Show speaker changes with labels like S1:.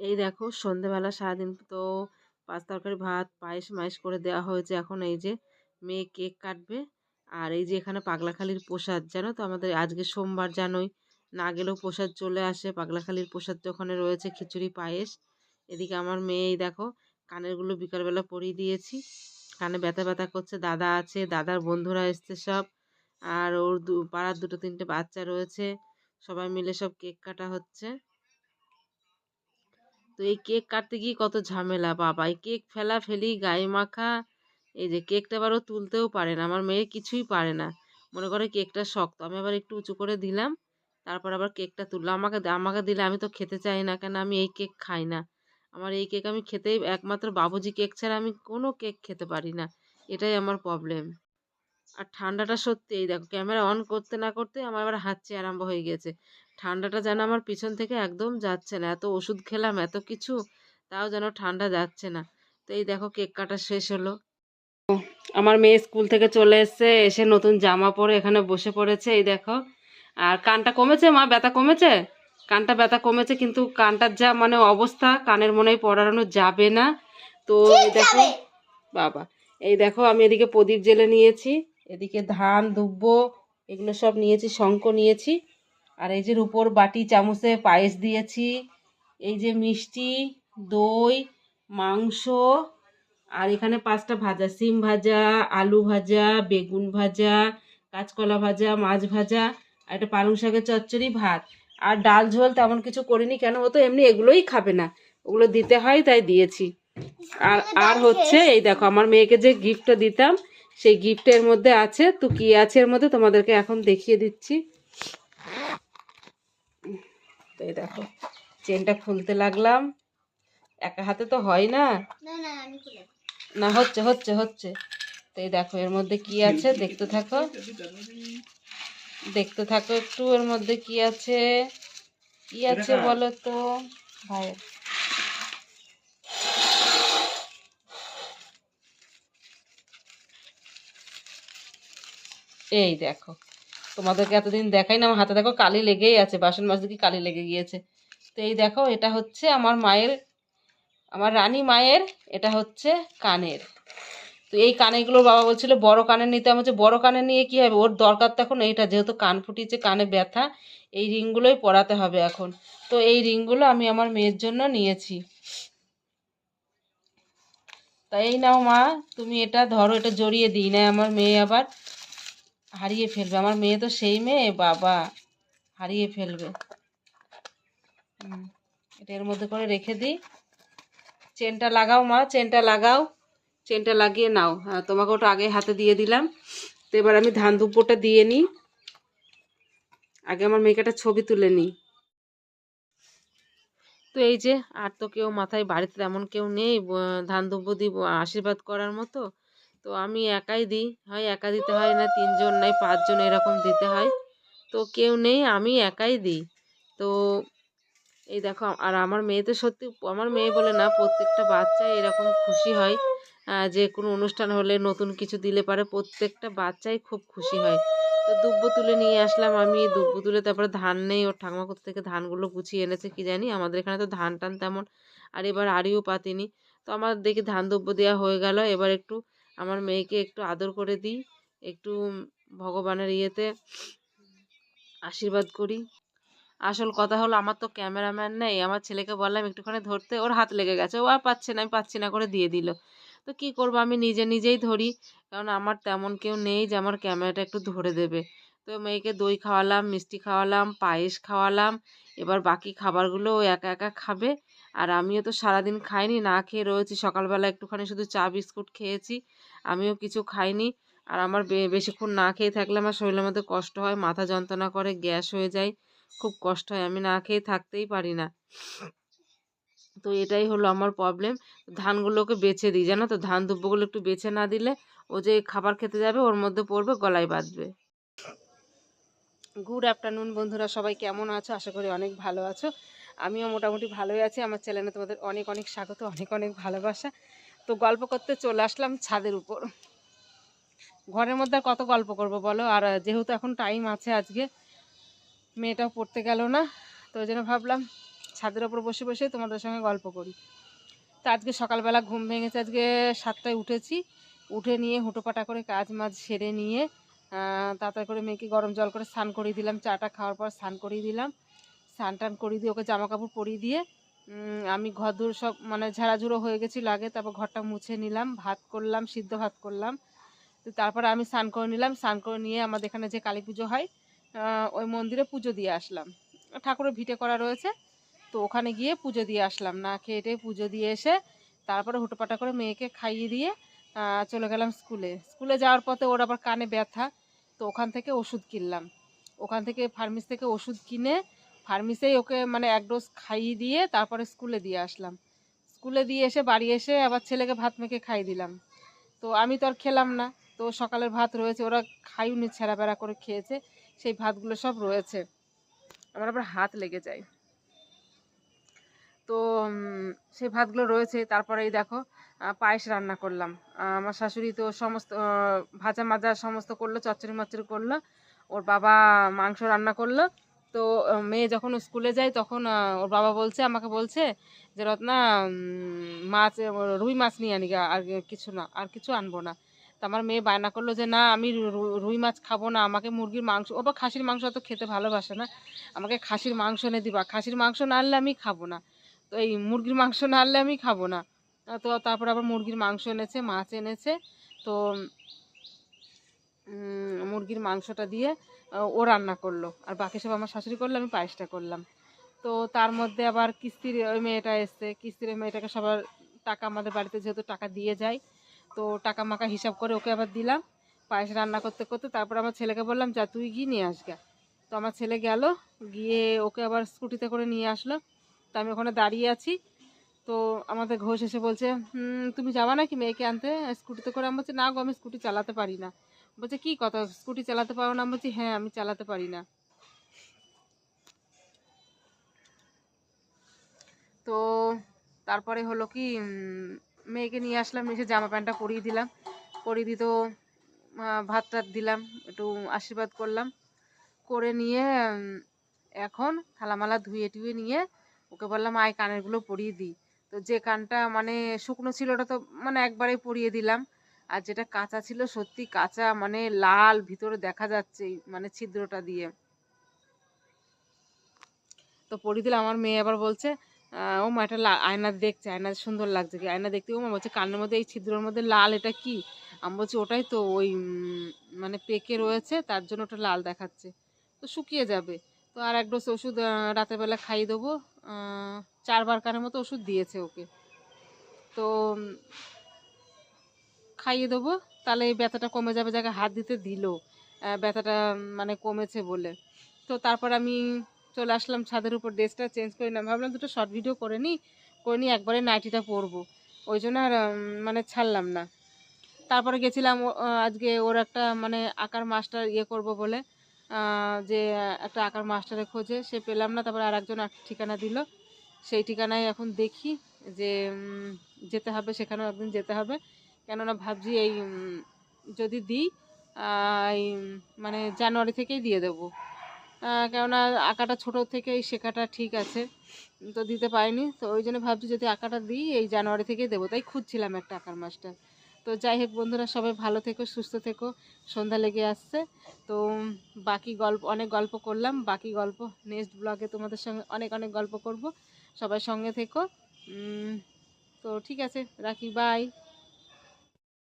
S1: এই দেখো সন্ধেবেলা সারাদিন তো পাঁচ তরকারি ভাত পায়েস মায়েস করে দেওয়া হয়েছে। এখন এই যে মেয়ে কেক কাটবে। আর এই যে এখানে পাগলাখালির প্রসাদ, জানো তো আমাদের আজকে সোমবার, জানোই না গেলেও প্রসাদ চলে আসে। পাগলাখালির প্রসাদ তো ওখানে রয়েছে, খিচুড়ি পায়েস। এদিকে আমার মেয়ে এই দেখো কানেরগুলো বিকালবেলা পরিয়ে দিয়েছি, কানে ব্যথা ব্যথা করছে। দাদা আছে, দাদার বন্ধুরা এসছে সব। আর ওর পাড়ার দুটো তিনটে বাচ্চা রয়েছে, সবাই মিলে সব কেক কাটা হচ্ছে। তো এই কেক কাটতে গিয়ে কত ঝামেলা বাবা, এই কেক ফেলা ফেলি গায়ে মাখা। এই যে কেকটা আবার ও তুলতেও পারে না, আমার মেয়ে কিছুই পারে না। মনে করে কেকটা শক্ত, আমি আবার একটু উঁচু করে দিলাম, তারপর আবার কেকটা তুললাম। আমাকে আমাকে দিলে আমি তো খেতে চাই না, কেন আমি এই কেক খাই না। আমার এই কেক আমি খেতেই, একমাত্র বাবুজি কেক ছাড়া আমি কোনো কেক খেতে পারি না, এটাই আমার প্রবলেম। আর ঠান্ডাটা সত্যি, এই দেখো ক্যামেরা অন করতে না করতে আমার আবার হাঁচি আরম্ভ হয়ে গেছে। ঠান্ডাটা যেন আমার পিছন থেকে একদম যাচ্ছে না, এত ওষুধ খেলাম এত কিছু, তাও যেন ঠান্ডা যাচ্ছে না। তো এই দেখো কেক কাটা শেষ হলো। আমার মেয়ে স্কুল থেকে চলে এসেছে, এসে নতুন জামা পরে এখানে বসে পড়েছে, এই দেখো। আর কানটা কমেছে মা, ব্যথা কমেছে? কানটা ব্যথা কমেছে, কিন্তু কানটার যা মানে অবস্থা, কানের মনে হয় পড়ানো যাবে না। তো এই দেখো বাবা, এই দেখো আমি এদিকে প্রদীপ জেলে নিয়েছি, এদিকে ধান দুব্বো এগুলো সব নিয়েছি, শঙ্খ নিয়েছি। আর এই যে রুপোর বাটি চামচে পায়েস দিয়েছি, এই যে মিষ্টি, দই, মাংস। আর এখানে 5টা ভাজা, সিম ভাজা, আলু ভাজা, বেগুন ভাজা, কাঁচকলা ভাজা, মাছ ভাজা, আর একটা পালং শাকের চচ্চড়ি, ভাত। আর ডাল ঝোল তেমন কিছু করিনি, কেন ও তো এমনি এগুলোই খাবে না, ওগুলো দিতে হয় তাই দিয়েছি। আর আর হচ্ছে এই দেখো আমার মেয়েকে যে গিফটটা দিতাম, সেই গিফটের মধ্যে আছে, তো কি আছে এর মধ্যে তোমাদেরকে এখন দেখিয়ে দিচ্ছি। তো এই দেখো চেনটা খুলতে লাগলাম, একা হাতে তো হয় না, না হচ্ছে হচ্ছে হচ্ছে। তো এই দেখো এর মধ্যে কি আছে, দেখতে থাকো দেখতে থাকো একটু, এর মধ্যে কি আছে, কি আছে বলো তো ভাই। এই দেখো, তোমাদেরকে এতদিন দেখাই না, আমার হাতে দেখো কালি লেগেই আছে, বাসন মাজতে কি কালি লেগে গিয়েছে। তো এই দেখো এটা হচ্ছে আমার মায়ের, আমার রানী মায়ের, এটা হচ্ছে কানের। তো এই কানেরগুলো বাবা বলছিল বড় কানের নিতে, আমি বলছি বড় কানে নিয়ে কি হবে, ওর দরকার তখন এইটা, যেহেতু কান ফুটিয়েছে কানে ব্যথা, এই রিংগুলোই পরাতে হবে এখন। তো এই রিংগুলো আমি আমার মেয়ের জন্য নিয়েছি। তাই এই নাও মা, তুমি এটা ধরো, এটা জড়িয়ে দিই না, আমার মেয়ে আবার হারিয়ে ফেলবে, আমার মেয়ে তো সেই মেয়ে বাবা, হারিয়ে ফেলবে। এটা এর মধ্যে করে রেখে দিই। চেনটা লাগাও মা, চেনটা লাগাও, চেনটা লাগিয়ে নাও। হ্যাঁ তোমাকে ওটা আগে হাতে দিয়ে দিলাম। তো এবার আমি ধান দুব্বোটা দিয়ে নিই, আগে আমার মেয়েকে একটা ছবি তুলে নিই। তো এই যে আর তো কেউ মাথায় বাড়িতে তেমন কেউ নেই ধান দুব্বো দিব আশীর্বাদ করার মতো, তো আমি একাই দিই, হয় একা দিতে হয়, না 3জন নাই 5জন এরকম দিতে হয়। তো কেউ নেই, আমি একাই দিই। তো এই দেখো, আর আমার মেয়ে তো সত্যি, আমার মেয়ে বলে না, প্রত্যেকটা বাচ্চাই এরকম খুশি হয়, যে কোনো অনুষ্ঠান হলে নতুন কিছু দিলে পারে প্রত্যেকটা বাচ্চাই খুব খুশি হয়। তো দুব্বো তুলে নিয়ে আসলাম আমি, দুব্বো তুলে তারপরে ধান নেই, ওর ঠাকুমা কোথা থেকে ধানগুলো গুছিয়ে এনেছে কি জানি, আমাদের এখানে তো ধান টান তেমন, আর এবার আড়িও পাতিনি। তো আমার দেখি ধান দুব্বো দেওয়া হয়ে গেল, এবার একটু আমার মেয়েকে একটু আদর করে দিই, একটু ভগবানের ইয়েতে আশীর্বাদ করি। আসল কথা হলো আমার তো ক্যামেরাম্যান নেই, আমার ছেলেকে বললাম একটুখানি ধরতে, ওর হাত লেগে গেছে, ও আর পাচ্ছে না, আমি পাচ্ছি না করে দিয়ে দিল। তো কি করব, আমি নিজে নিজেই ধরি, কারণ আমার তেমন কেউ নেই যে আমার ক্যামেরাটা একটু ধরে দেবে। তো মেয়েকে দই খাওয়ালাম, মিষ্টি খাওয়ালাম, পায়েস খাওয়ালাম, এবার বাকি খাবারগুলো ও একা একা খাবে। আর আমিও তো সারাদিন খাইনি, না খেয়ে রয়েছি, সকালবেলা একটুখানি শুধু চা বিস্কুট খেয়েছি, আমিও কিছু খাইনি। আর আমার বেশিক্ষণ না খেয়ে থাকলে আমার শরীরের মধ্যে কষ্ট হয়, মাথা যন্ত্রণা করে, গ্যাস হয়ে যায়, খুব কষ্ট হয়, আমি না খেয়ে থাকতেই পারি না। তো এটাই হলো আমার প্রবলেম। ধানগুলোকে বেছে দিই, জানো তো, ধান দুব্বগুলো একটু বেছে না দিলে ও যে খাবার খেতে যাবে ওর মধ্যে পড়বে, গলায় বাঁধবে। গুড আফটারনুন বন্ধুরা, সবাই কেমন আছো? আশা করি অনেক ভালো আছো, আমিও মোটামুটি ভালোই আছি। আমার চ্যানেলে তোমাদের অনেক অনেক স্বাগত, অনেক অনেক ভালোবাসা। তো গল্প করতে চলে আসলাম ছাদের উপর, ঘরের মধ্যে আর কত গল্প করব বলো, আর যেহেতু এখন টাইম আছে, আজকে মেয়েটাও পড়তে গেল না, তো ওই জন্য ভাবলাম
S2: ছাদের ওপর বসে বসে তোমাদের সঙ্গে গল্প করি। তো আজকে সকালবেলা ঘুম ভেঙেছে, আজকে 7টায় উঠেছি, উঠে নিয়ে হুটোপাটা করে কাজ মাজ সেরে নিয়ে তাড়াতাড়ি করে মেয়েকে গরম জল করে স্নান করিয়ে দিলাম। চাটা খাওয়ার পর স্নান করিয়ে দিলাম, স্নান টান করিয়ে দিয়ে ওকে জামা কাপড় পরিয়ে দিয়ে আমি ঘর দূর সব মানে ঝাড়াঝুড়ো হয়ে গেছিলো আগে, তারপর ঘরটা মুছে নিলাম, ভাত করলাম, সিদ্ধ ভাত করলাম। তো তারপরে আমি স্নান করে নিলাম, স্নান করে নিয়ে আমাদের এখানে যে কালী পুজো হয় ওই মন্দিরে পুজো দিয়ে আসলাম। ঠাকুরের ভিটে করা রয়েছে, তো ওখানে গিয়ে পুজো দিয়ে আসলাম। না খেয়ে পুজো দিয়ে এসে তারপরে হুটোপাটা করে মেয়েকে খাইয়ে দিয়ে চলে গেলাম স্কুলে। স্কুলে যাওয়ার পথে ওর আবার কানে ব্যথা, তো ওখান থেকে ওষুধ কিনলাম। ওখান থেকে ফার্মেসি থেকে ওষুধ কিনে ফার্মেসিতেই ওকে মানে 1 ডোজ খাইয়ে দিয়ে তারপরে স্কুলে দিয়ে আসলাম। স্কুলে দিয়ে এসে বাড়ি এসে আবার ছেলেকে ভাত মেখে খাইয়ে দিলাম। তো আমি তো আর খেলাম না, তো সকালের ভাত রয়েছে, ওরা খাইনি, ছেঁড়া বেড়া করে খেয়েছে, সেই ভাতগুলো সব রয়েছে। আমার আবার হাত লেগে যায়, তো সেই ভাতগুলো রয়েছে। তারপরে এই দেখো পায়েস রান্না করলাম। আমার শাশুড়ি তো সমস্ত ভাজা মাজা সমস্ত করলো, চচ্চড়ি মচ্চড়ি করলো, ওর বাবা মাংস রান্না করলো। তো মেয়ে যখন স্কুলে যায় তখন ওর বাবা বলছে, আমাকে বলছে যে রত্না মাছ রুই মাছ নিয়ে আনি, আর কিছু না, আর কিছু আনবো না। তো আমার মেয়ে বায়না করলো যে না আমি রুই মাছ খাবো না, আমাকে মুরগির মাংস, ও বা খাসির মাংস অত খেতে ভালোবাসে না, আমাকে খাসির মাংস এনে দিবা, খাসির মাংস না আনলে আমি খাবো না, তো এই মুরগির মাংস না আনলে আমি খাবো না। তো তারপর আবার মুরগির মাংস এনেছে, মাছ এনেছে। তো মুরগির মাংসটা দিয়ে ও রান্না করলো, আর বাকি সব আমার শাশুড়ি করলো, আমি পায়েসটা করলাম। তো তার মধ্যে আবার কিস্তির ওই মেয়েটা এসছে, কিস্তির মেয়েটাকে সবার টাকা, আমাদের বাড়িতে যেহেতু টাকা দিয়ে যায়, তো টাকা মাকা হিসাব করে ওকে আবার দিলাম পায়েস রান্না করতে করতে। তারপর আমার ছেলেকে বললাম যা তুই গিয়ে নিয়ে আসগা। তো আমার ছেলে গেল, গিয়ে ওকে আবার স্কুটিতে করে নিয়ে আসলো। তো আমি ওখানে দাঁড়িয়ে আছি, তো আমাদের ঘোষ এসে বলছে তুমি যাবা নাকি মেয়েকে আনতে স্কুটিতে করে? আমি বলছি না গো, আমি স্কুটি চালাতে পারি না। বলছে কি কথা, স্কুটি চালাতে পারো না? আমি বলছি হ্যাঁ আমি চালাতে পারি না। তো তারপরে হলো কি মেয়েকে নিয়ে আসলাম, এসে জামা প্যান্টটা পরিয়ে দিলাম, পরিয়ে দিত ভাত টাত দিলাম, একটু আশীর্বাদ করলাম, করে নিয়ে এখন থালামালা ধুয়ে টুয়ে নিয়ে ওকে বললাম আয় কানেরগুলো পরিয়ে দিই। তো যে কানটা মানে শুকনো ছিল ওটা তো মানে একবারে পরিয়ে দিলাম, আর যেটা কাঁচা ছিল সত্যি কাঁচা, মানে লাল ভিতরে দেখা যাচ্ছে মানে ছিদ্রটা দিয়ে, তো পরিয়ে দিলাম। আমার মেয়ে আবার বলছে ও মা এটা আয়না দেখছে, আয়না সুন্দর লাগছে কি, আয়না দেখতে ও মা বলছে কানের মধ্যে এই ছিদ্রের মধ্যে লাল, এটা কি? আমি বলছি ওটাই তো ওই মানে পেকে রয়েছে তার জন্য ওটা লাল দেখাচ্ছে, তো শুকিয়ে যাবে। তো আর 1 ডোজ ওষুধ রাতের বেলা খাইয়ে দেবো, 4 বার কানের মতো ওষুধ দিয়েছে ওকে, তো খাইয়ে দেবো, তাহলে এই ব্যথাটা কমে যাবে, যাকে হাত দিতে দিল ব্যথাটা মানে কমেছে বলে। তো তারপর আমি চলে আসলাম ছাদের উপর, ড্রেসটা চেঞ্জ করে নিলাম, ভাবলাম দুটো শর্ট ভিডিও করে নিই একবারে নাইটিটা পরবো, ওই জন্য আর মানে ছাড়লাম না। তারপরে গেছিলাম আজকে ওর একটা মানে আঁকার মাস্টার ইয়ে করব বলে, যে একটা আঁকার মাস্টারের খোঁজে, সে পেলাম না, তারপরে আর একজন একটা ঠিকানা দিল, সেই ঠিকানায় এখন দেখি যে যেতে হবে, সেখানেও একদিন যেতে হবে। কেননা ভাবছি এই যদি দিই এই মানে জানুয়ারি থেকেই দিয়ে দেবো, কেননা আঁকাটা ছোটো থেকেই শেখাটা ঠিক আছে, তো দিতে পারিনি, তো ওই জন্য ভাবছি যদি আঁকাটা দিই এই জানুয়ারি থেকেই দেবো, তাই খুঁজছিলাম একটা আঁকার মাস্টার। তো যাই হোক বন্ধুরা, সবাই ভালো থেকো, সুস্থ থেকো, সন্ধ্যা লেগে আসছে। তো বাকি গল্প, অনেক গল্প করলাম, বাকি গল্প নেক্সট ব্লগে তোমাদের সঙ্গে অনেক অনেক গল্প করব, সবাই সঙ্গে থেকো। তো ঠিক আছে, রাখি, বাই।